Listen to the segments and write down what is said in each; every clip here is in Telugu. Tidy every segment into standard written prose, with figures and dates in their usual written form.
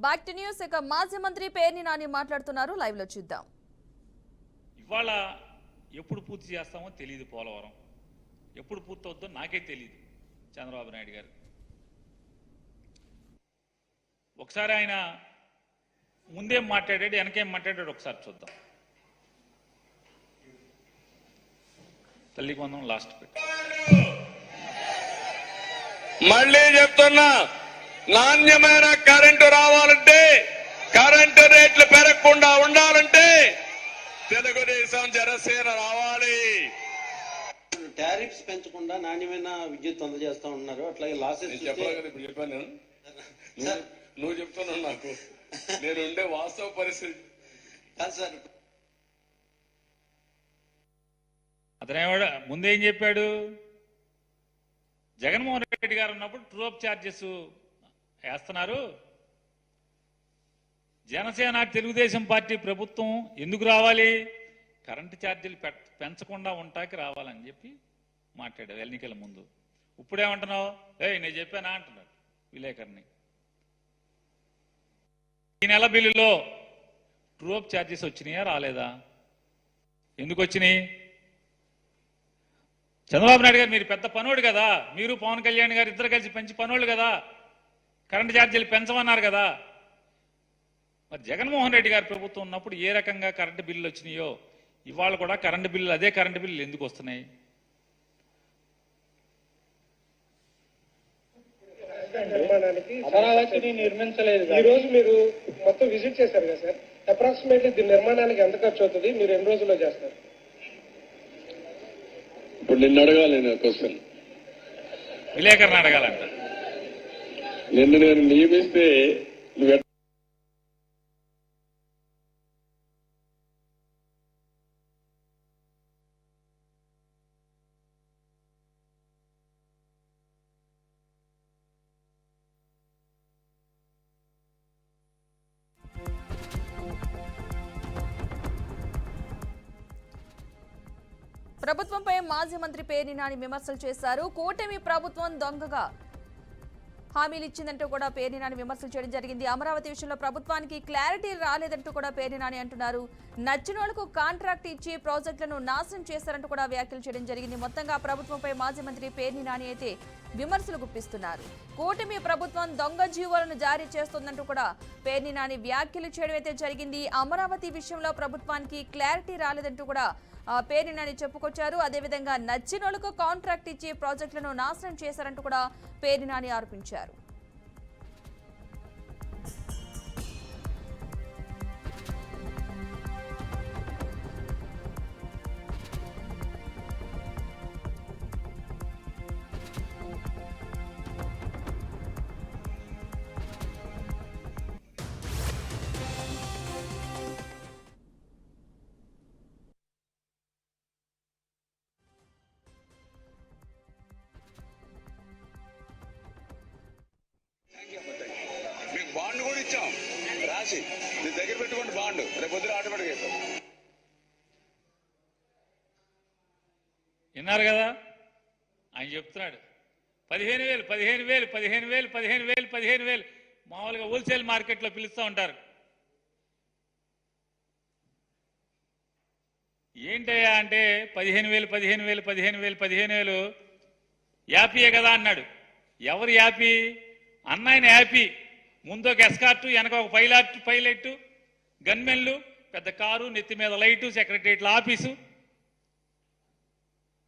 Back to news. ఇక మాజీ మంత్రి పేర్ని నాని మాట్లాడుతున్నారు, లైవ్ లో చూద్దాం. ఇవాళ ఎప్పుడు పూర్తి చేస్తామో తెలియదు, పోలవరం ఎప్పుడు పూర్తవుతుందో నాకే తెలియదు. చంద్రబాబు నాయుడు గారు ఒకసారి ఆయన ముందేం మాట్లాడాడు, వెనకేం మాట్లాడాడు ఒకసారి చూద్దాం. తల్లికి వందనం లాస్ట్ పెట్టు. మళ్ళీ చెప్తున్నా, నాణ్యమైన కరెంటు రావాలంటే, కరెంటు రేట్లు పెరగకుండా ఉండాలంటే తెలుగుదేశం జనసేన రావాలి. టారిఫ్స్ పెంచకుండా నాణ్యమైన విద్యుత్ అందజేస్తా ఉన్నారు. అట్లాగే లాసెస్ చెప్పాను, నువ్వు చెప్తున్నావు నాకు, నేను ఉండే వాస్తవ పరిస్థితి కాదు సార్. అతను ముందేం చెప్పాడు, జగన్మోహన్ రెడ్డి గారు ఉన్నప్పుడు ట్రూఅప్ ఛార్జెస్ వేస్తున్నారు, జనసేన తెలుగుదేశం పార్టీ ప్రభుత్వం ఎందుకు రావాలి, కరెంటు ఛార్జీలు పెంచకుండా ఉంటాకి రావాలని చెప్పి మాట్లాడారు ఎన్నికల ముందు. ఇప్పుడేమంటున్నావు, నేను చెప్పానా అంటున్నాడు విలేకరుని. ఈ నెల బిల్లులో ట్రూఅప్ ఛార్జెస్ వచ్చినాయా రాలేదా, ఎందుకు వచ్చినాయి? చంద్రబాబు నాయుడు గారు మీరు పెద్ద పనోడు కదా, మీరు పవన్ కళ్యాణ్ గారు ఇద్దరు కలిసి పెంచి పనోళ్ళు కదా, కరెంటు ఛార్జీలు పెంచమన్నారు కదా. మరి జగన్మోహన్ రెడ్డి గారి ప్రభుత్వం ఉన్నప్పుడు ఏ రకంగా కరెంటు బిల్లులు వచ్చినాయో ఇవాళ కూడా కరెంటు బిల్లులు, అదే కరెంటు బిల్లులు ఎందుకు వస్తున్నాయి? నిర్మాణానికి అమరావతిని నిర్మించలేదు. ఈ రోజు మీరు మొత్తం విజిట్ చేశారు కదా సార్, అప్రాక్సిమేట్లీ దీని నిర్మాణానికి ఎంత ఖర్చు అవుతుంది, మీరు ఎన్ని రోజుల్లో చేస్తారు? ఇప్పుడు నిన్ను అడగాలి, నేను క్వశ్చన్ విలేకరుని అడగాలంట. నిన్ను నేను నియమిస్తే నువ్వు ప్రభుత్వంపై మాజీ మంత్రి పేర్ని నాని విమర్శలు చేశారు. కూటమి ప్రభుత్వం దొంగగా హామీలు ఇచ్చిందంటూ కూడా పేర్ని నాని విమర్శలు చేయడం జరిగింది. అమరావతి విషయంలో ప్రభుత్వానికి క్లారిటీ రాలేదంటూ కూడా పేర్ని నాని అంటున్నారు. నచ్చిన వాళ్లకు కాంట్రాక్ట్ ఇచ్చి ప్రాజెక్టులను నాశనం చేశారంటూ కూడా వ్యాఖ్యలు చేయడం జరిగింది. మొత్తంగా ప్రభుత్వంపై మాజీ మంత్రి పేర్ని నాని అయితే విమర్శలు గుప్పిస్తున్నారు. కూటమి ప్రభుత్వం దొంగ జీవోలను జారీ చేస్తోందంటూ కూడా పేర్ని నాని వ్యాఖ్యలు చేయడం అయితే జరిగింది. అమరావతి విషయంలో ప్రభుత్వానికి క్లారిటీ రాలేదంటూ కూడా పేర్ని నాని చెప్పుకొచ్చారు. అదేవిధంగా నచ్చిన వాళ్లకు కాంట్రాక్ట్ ఇచ్చి ప్రాజెక్టులను నాశనం చేశారంటూ కూడా పేర్ని నాని ఆరోపించారు. మీకు బాండ్ కూడా ఇచ్చాం రాసి, నీ దగ్గర పెట్టుకోండి బాండ్, రేపు పొద్దున ఆటోమేటిక్ అయిపోతాం. విన్నారు కదా, ఆయన చెప్తున్నాడు 15,000 15,000 15,000 15,000 15,000 మామూలుగా హోల్సేల్ మార్కెట్లో పిలుస్తూ ఉంటారు. ఏంటయ్యా అంటే 15,000 15,000 15,000 15,000 యాపీయే కదా అన్నాడు. ఎవరు యాపీ? అన్నాయన యాపీ. ముందు ఒక ఎస్కార్టు, వెనక ఒక పైలట్, గన్మెన్లు, పెద్ద కారు, నెత్తి మీద లైటు, సెక్రటరియట్ల ఆఫీసు.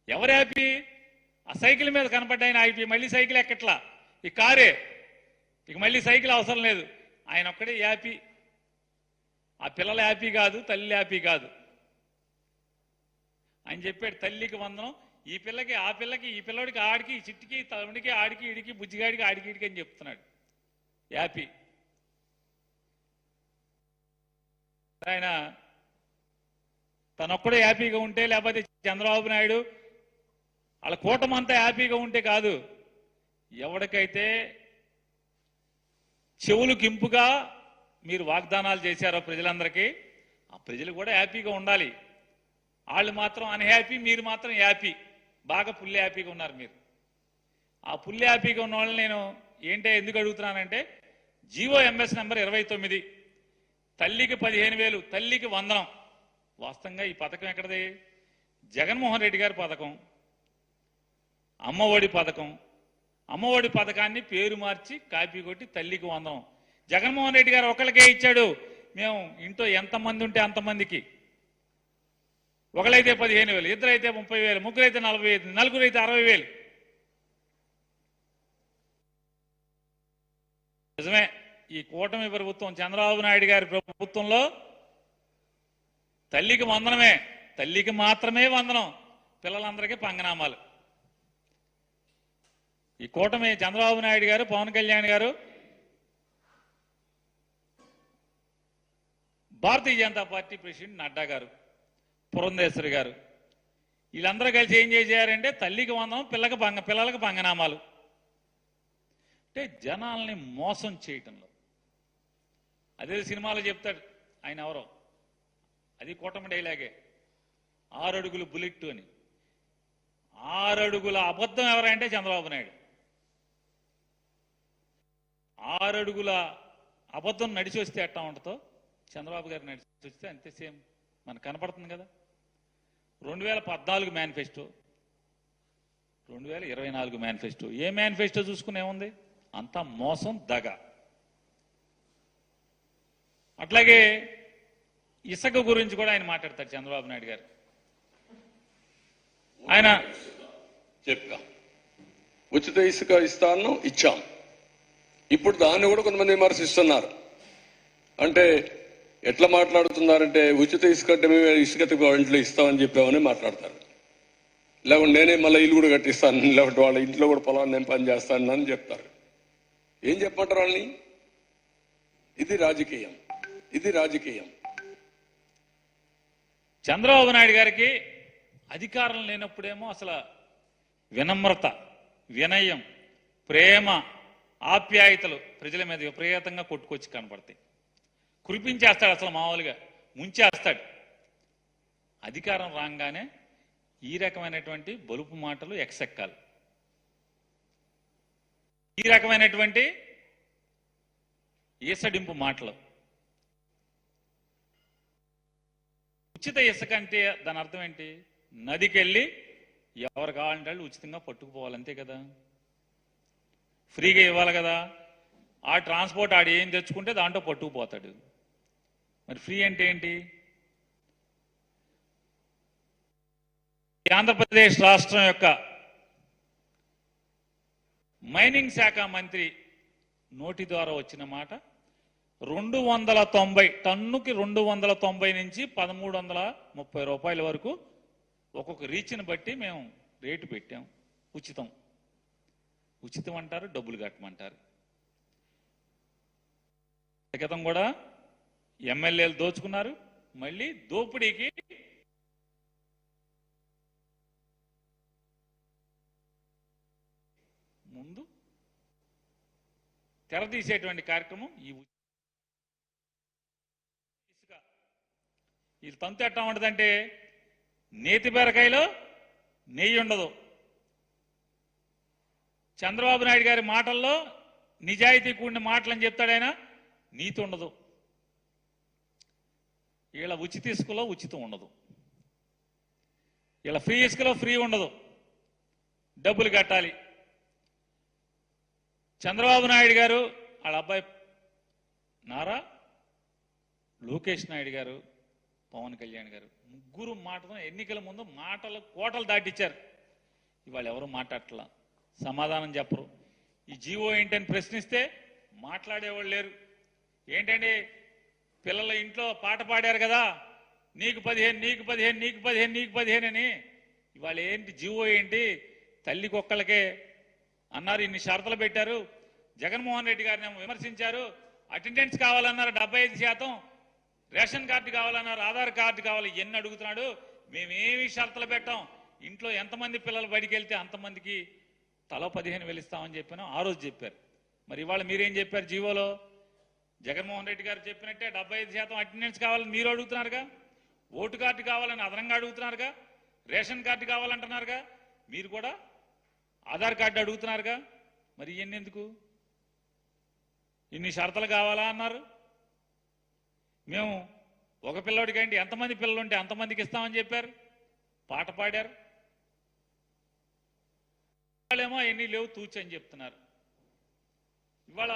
ఎవరు హ్యాపీ? ఆ సైకిల్ మీద కనపడ్డాయన హ్యాపీ. మళ్ళీ సైకిల్ ఎక్కట్లా, ఈ కారే, ఇక మళ్ళీ సైకిల్ అవసరం లేదు, ఆయన ఒక్కడే హ్యాపీ. ఆ పిల్లలు హ్యాపీ కాదు, తల్లి హ్యాపీ కాదు. ఆయన చెప్పాడు తల్లికి వందనం, ఈ పిల్లకి ఆ పిల్లకి, ఈ పిల్లడికి ఆడికి, ఈ చిట్టికి తమ్ముడికి ఆడికి ఇడికి బుజ్జిగాడికి ఆడికి ఇడికి అని చెప్తున్నాడు హ్యాపీ. ఆయన తనొక్కడే హ్యాపీగా ఉంటే, లేకపోతే చంద్రబాబు నాయుడు వాళ్ళ కూటమంతా హ్యాపీగా ఉంటే కాదు, ఎవరికైతే చెవులకు ఇంపుగా మీరు వాగ్దానాలు చేశారో ప్రజలందరికీ, ఆ ప్రజలు కూడా హ్యాపీగా ఉండాలి. వాళ్ళు మాత్రం అన్హ్యాపీ, మీరు మాత్రం హ్యాపీ, బాగా ఫుల్ హ్యాపీగా ఉన్నారు మీరు. ఆ ఫుల్ హ్యాపీగా ఉన్న వాళ్ళని నేను ఎందుకు అడుగుతున్నానంటే, జీవో ఎంఎస్ నెంబర్ 29, తల్లికి 15,000, తల్లికి వందనం. వాస్తవంగా ఈ పథకం ఎక్కడది? జగన్మోహన్ రెడ్డి గారి పథకం, అమ్మఒడి పథకం. అమ్మఒడి పథకాన్ని పేరు మార్చి కాపీ కొట్టి తల్లికి వందనం. జగన్మోహన్ రెడ్డి గారు ఒకళ్ళకే ఇచ్చాడు. మేము ఇంట్లో ఎంతమంది ఉంటే అంతమందికి, ఒకళ్ళైతే 15,000, ఇద్దరైతే 30,000, ముగ్గురైతే 40,000, నలుగురైతే 60,000. నిజమే, ఈ కూటమి ప్రభుత్వం, చంద్రబాబు నాయుడు గారి ప్రభుత్వంలో తల్లికి వందనమే, తల్లికి మాత్రమే వందనం, పిల్లలందరికీ పంగనామాలు. ఈ కూటమి చంద్రబాబు నాయుడు గారు, పవన్ కళ్యాణ్ గారు, భారతీయ జనతా పార్టీ ప్రెసిడెంట్ నడ్డా గారు, పురంధేశ్వరి గారు, వీళ్ళందరూ కలిసి ఏం చేశారంటే తల్లికి వందనం, పిల్లలకు పంగనామాలు. అంటే జనాల్ని మోసం చేయటంలో. అదే సినిమాలో చెప్తాడు ఆయన ఎవరో, అది కూటమి డైలాగే, 6 అడుగులు బుల్లెట్ అని. 6 అడుగుల అబద్ధం ఎవరంటే చంద్రబాబు నాయుడు. 6 అడుగుల అబద్ధం నడిచి వస్తే ఎట్టా ఉంటుందో చంద్రబాబు గారు నడిచి వస్తే అంతే సేమ్ మనకు కనపడుతుంది కదా. 2014 మేనిఫెస్టో, 2024 మేనిఫెస్టో. ఏ మేనిఫెస్టో చూసుకునే ఉంది? అంతా మోసం, దగ. అట్లాగే ఇసుక గురించి కూడా ఆయన మాట్లాడతారు చంద్రబాబు నాయుడు గారు. ఆయన చెప్పా, ఉచిత ఇసుక ఇస్తాను, ఇచ్చాం. ఇప్పుడు దాన్ని కూడా కొంతమంది విమర్శిస్తున్నారు. అంటే ఎట్లా మాట్లాడుతున్నారంటే ఉచిత ఇసుక అంటే మేము ఇసుక ఇంట్లో ఇస్తామని చెప్పామని మాట్లాడతారు. లేకుంటే నేనే మళ్ళీ ఇల్లు కూడా కట్టిస్తాను, లేకుంటే వాళ్ళ ఇంట్లో కూడా పొలాన్ని నేను పని చేస్తాను అని చెప్తారు. ఏం చెప్పమంటారు వాళ్ళని? ఇది రాజకీయం, ఇది రాజకీయం. చంద్రబాబు నాయుడు గారికి అధికారం లేనప్పుడేమో అసలు వినమ్రత, వినయం, ప్రేమ, ఆప్యాయతలు ప్రజల మీద విపరీతంగా కొట్టుకొచ్చి కనపడతాయి. కురిపించేస్తాడు, అసలు మామూలుగా ముంచేస్తాడు. అధికారం రాగానే ఈ రకమైనటువంటి బలుపు మాటలు ఎక్సెక్కాలి, ఈ రకమైనటువంటి ఈసడింపు మాటలు. ఉచిత ఇసుక అంటే దాని అర్థం ఏంటి? నదికెళ్ళి ఎవరు కావాలంటే వాళ్ళు ఉచితంగా పట్టుకుపోవాలి, అంతే కదా. ఫ్రీగా ఇవ్వాలి కదా. ఆ ట్రాన్స్పోర్ట్ ఆడు ఏం తెచ్చుకుంటే దాంట్లో పట్టుకుపోతాడు. మరి ఫ్రీ అంటే ఏంటి? ఆంధ్రప్రదేశ్ రాష్ట్రం యొక్క మైనింగ్ శాఖ మంత్రి నోటి ద్వారా వచ్చిన మాట 290, టన్నుకి 290 నుంచి 1,330 రూపాయల వరకు ఒక్కొక్క రీచ్ని బట్టి మేము రేటు పెట్టాం. ఉచితం, ఉచితం అంటారు, డబ్బులు కట్టమంటారు. క్రితం కూడా ఎమ్మెల్యేలు దోచుకున్నారు, మళ్ళీ దోపిడీకి ముందు తెరదీసేటువంటి కార్యక్రమం ఈ ఇసుక. వీళ్ళు తంతు ఎట్టా ఉంటుందంటే నేతి బీరకాయలో నెయ్యి ఉండదు. చంద్రబాబు నాయుడు గారి మాటల్లో నిజాయితీ కూడిన మాటలని చెప్తాడు ఆయన, నీతి ఉండదు. వీళ్ళ ఉచిత ఇసుకలో ఉచితం ఉండదు, వీళ్ళ ఫ్రీ ఇసుకలో ఫ్రీ ఉండదు, డబ్బులు కట్టాలి. చంద్రబాబు నాయుడు గారు, వాళ్ళ అబ్బాయి నారా లోకేష్ నాయుడు గారు, పవన్ కళ్యాణ్ గారు, ముగ్గురు మాటతో ఎన్నికల ముందు మాటలు కోటలు దాటిచ్చారు. ఇవాళ ఎవరు మాట్లాడట్లా, సమాధానం చెప్పరు. ఈ జీవో ఏంటని ప్రశ్నిస్తే మాట్లాడేవాళ్ళు లేరు. ఏంటండి, పిల్లల ఇంట్లో పాట పాడారు కదా, నీకు 15, నీకు 15, నీకు 15, నీకు 15 అని. ఇవాళ ఏంటి జీవో ఏంటి? తల్లికి ఒక్కళ్ళకే అన్నారు, ఇన్ని షరతులు పెట్టారు. జగన్మోహన్ రెడ్డి గారిని విమర్శించారు. అటెండెన్స్ కావాలన్నారు 75%, రేషన్ కార్డు కావాలన్నారు, ఆధార్ కార్డు కావాలి, ఎన్ని అడుగుతున్నాడు. మేమేమి షరతులు పెట్టాం, ఇంట్లో ఎంతమంది పిల్లలు బడికి వెళ్తే అంతమందికి తలో 15,000 ఇస్తామని చెప్పాను, ఆ రోజు చెప్పారు. మరి ఇవాళ మీరేం చెప్పారు జీవోలో? జగన్మోహన్ రెడ్డి గారు చెప్పినట్టే 75% అటెండెన్స్ కావాలని మీరు అడుగుతున్నారుగా, ఓటు కార్డు కావాలని అదనంగా అడుగుతున్నారుగా, రేషన్ కార్డు కావాలంటున్నారుగా, మీరు కూడా ఆధార్ కార్డు అడుగుతున్నారుగా. మరి ఇవన్నీ ఎందుకు? ఇన్ని షరతులు కావాలా అన్నారు. మేము ఒక పిల్లోడికంటే ఎంతమంది పిల్లలు ఉంటే అంతమందికి ఇస్తామని చెప్పారు, పాట పాడారు. వాళ్ళేమో ఎన్ని లేవు తూచి అని చెప్తున్నారు. ఇవాళ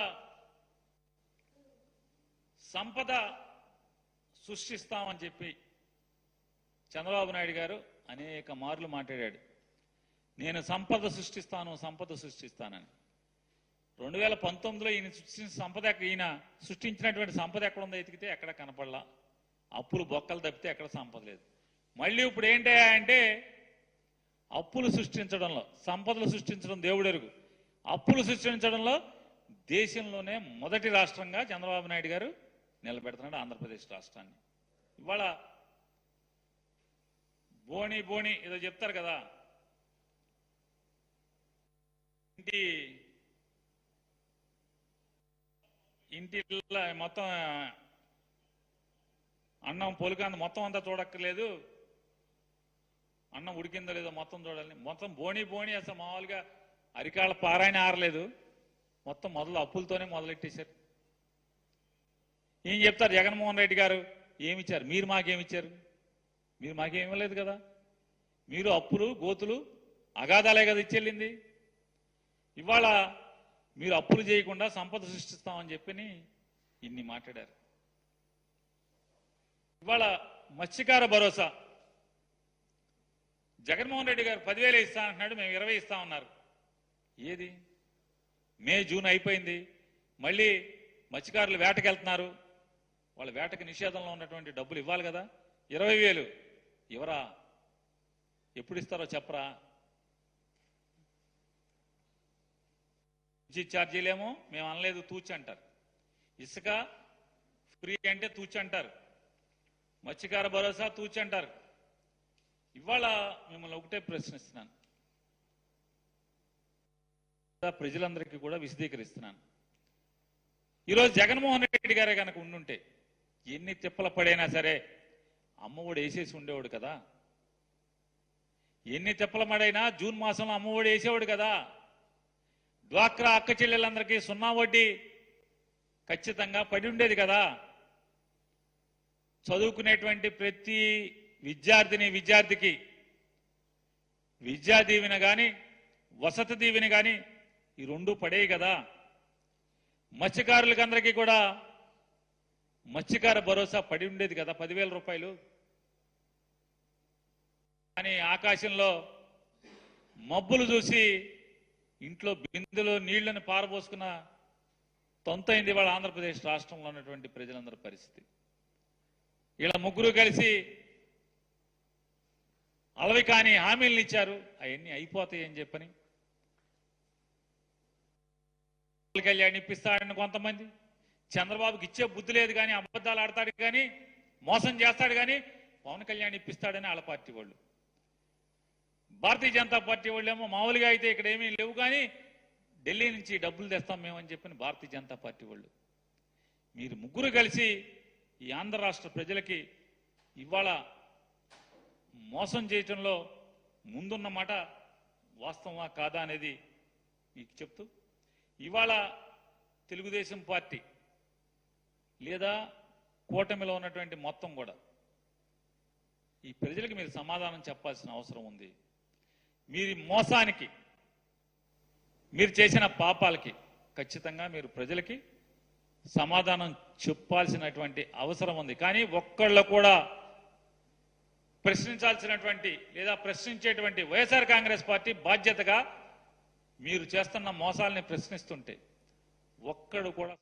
సంపద సృష్టిస్తామని చెప్పి చంద్రబాబు నాయుడు గారు అనేక మార్లు మాట్లాడాడు. నేను సంపద సృష్టిస్తానని. 2019లో ఈయన సృష్టించిన సంపద, ఈయన సృష్టించినటువంటి సంపద ఎక్కడ ఉందో ఎతికితే ఎక్కడ కనపడలా. అప్పులు బొక్కలు తప్పితే ఎక్కడ సంపద లేదు. మళ్ళీ ఇప్పుడు ఏంటయ్యా అంటే అప్పులు సృష్టించడంలో, సంపదలు సృష్టించడం దేవుడెరుగు, అప్పులు సృష్టించడంలో దేశంలోనే మొదటి రాష్ట్రంగా చంద్రబాబు నాయుడు గారు నిలబెడుతున్నాడు ఆంధ్రప్రదేశ్ రాష్ట్రాన్ని. ఇవాళ బోణి ఏదో చెప్తారు కదా, ఇంటి మొత్తం అన్నం పొలికంద మొత్తం అంతా చూడక్కర్లేదు, అన్నం ఉడికిందో లేదో మొత్తం చూడాలని. మొత్తం బోణి అసలు మామూలుగా అరికాళ్ళ పారాయణ ఆరలేదు, మొత్తం మొదలు అప్పులతోనే మొదలెట్టేశారు. ఏం చెప్తారు జగన్మోహన్ రెడ్డి గారు? ఏమిచ్చారు? మీరు మాకేమిచ్చారు? మీరు మాకేమి ఇవ్వలేదు కదా. మీరు అప్పులు గోతులు అగాధాలే కదా ఇచ్చెళ్ళింది. ఇవాళ మీరు అప్పులు చేయకుండా సంపద సృష్టిస్తామని చెప్పి ఇన్ని మాట్లాడారు. ఇవాళ మత్స్యకార భరోసా జగన్మోహన్ రెడ్డి గారు 10,000 ఇస్తానంటున్నాడు, మేము 20 ఇస్తామన్నారు. ఏది? మే జూన్ అయిపోయింది, మళ్ళీ మత్స్యకారులు వేటకి వెళ్తున్నారు. వాళ్ళ వేటకి నిషేధంలో ఉన్నటువంటి డబ్బులు ఇవ్వాలి కదా. 20,000 ఇవరా? ఎప్పుడు ఇస్తారో చెప్పరా? విద్యుత్ ఛార్జీలేమో మేము అనలేదు తూచి అంటారు, ఇసుక ఫ్రీ అంటే తూచి అంటారు, మత్స్యకార భరోసా తూచి అంటారు. ఇవాళ మిమ్మల్ని ఒకటే ప్రశ్నిస్తున్నాను, ప్రజలందరికీ కూడా విశదీకరిస్తున్నాను. ఈరోజు జగన్మోహన్ రెడ్డి గారే కనుక ఉండుంటే ఎన్ని తిప్పల పడైనా సరే అమ్మఒడి వేసేసి ఉండేవాడు కదా. ఎన్ని తిప్పల పడైనా జూన్ మాసంలో అమ్మఒడి వేసేవాడు కదా. డ్వాక్రా అక్క చెల్లెలందరికీ 0 వడ్డీ ఖచ్చితంగా పడి ఉండేది కదా. చదువుకునేటువంటి ప్రతి విద్యార్థికి విద్యా దీవెన కానీ వసతి దీవెన కానీ ఈ 2 పడేవి కదా. మత్స్యకారులకి అందరికీ కూడా మత్స్యకార భరోసా పడి ఉండేది కదా, 10,000 రూపాయలు. కానీ ఆకాశంలో మబ్బులు చూసి ఇంట్లో బిందెలో నీళ్లను పారబోసుకున్న తొంతైంది వాళ్ళ ఆంధ్రప్రదేశ్ రాష్ట్రంలో ఉన్నటువంటి ప్రజలందరి పరిస్థితి. ఇలా ముగ్గురు కలిసి అలవి కాని హామీలను ఇచ్చారు, అవన్నీ అయిపోతాయి అని చెప్పని. కళ్యాణ్ ఇప్పిస్తాడని కొంతమంది, చంద్రబాబుకి ఇచ్చే బుద్ధి లేదు కానీ అబద్ధాలు ఆడతాడు కానీ మోసం చేస్తాడు కానీ పవన్ కళ్యాణ్ ఇప్పిస్తాడని వాళ్ళ పార్టీ వాళ్ళు. భారతీయ జనతా పార్టీ వాళ్ళేమో మామూలుగా అయితే ఇక్కడ ఏమీ లేవు కానీ ఢిల్లీ నుంచి డబ్బులు తెస్తాం మేమని చెప్పిన భారతీయ జనతా పార్టీ వాళ్ళు. మీరు ముగ్గురు కలిసి ఈ ఆంధ్ర రాష్ట్ర ప్రజలకి ఇవాళ మోసం చేయటంలో ముందున్నమాట వాస్తవమా కాదా అనేది మీకు చెప్తూ, ఇవాళ తెలుగుదేశం పార్టీ లేదా కూటమిలో ఉన్నటువంటి మొత్తం కూడా ఈ ప్రజలకు మీరు సమాధానం చెప్పాల్సిన అవసరం ఉంది. మీరు మోసానికి, మీరు చేసిన పాపాలకి ఖచ్చితంగా మీరు ప్రజలకి సమాధానం చెప్పాల్సినటువంటి అవసరం ఉంది. కానీ ఒక్కళ్ళు కూడా ప్రశ్నించాల్సినటువంటి లేదా ప్రశ్నించేటువంటి వైఎస్ఆర్ కాంగ్రెస్ పార్టీ బాధ్యతగా మీరు చేస్తున్న మోసాలని ప్రశ్నిస్తుంటే ఒక్కడు కూడా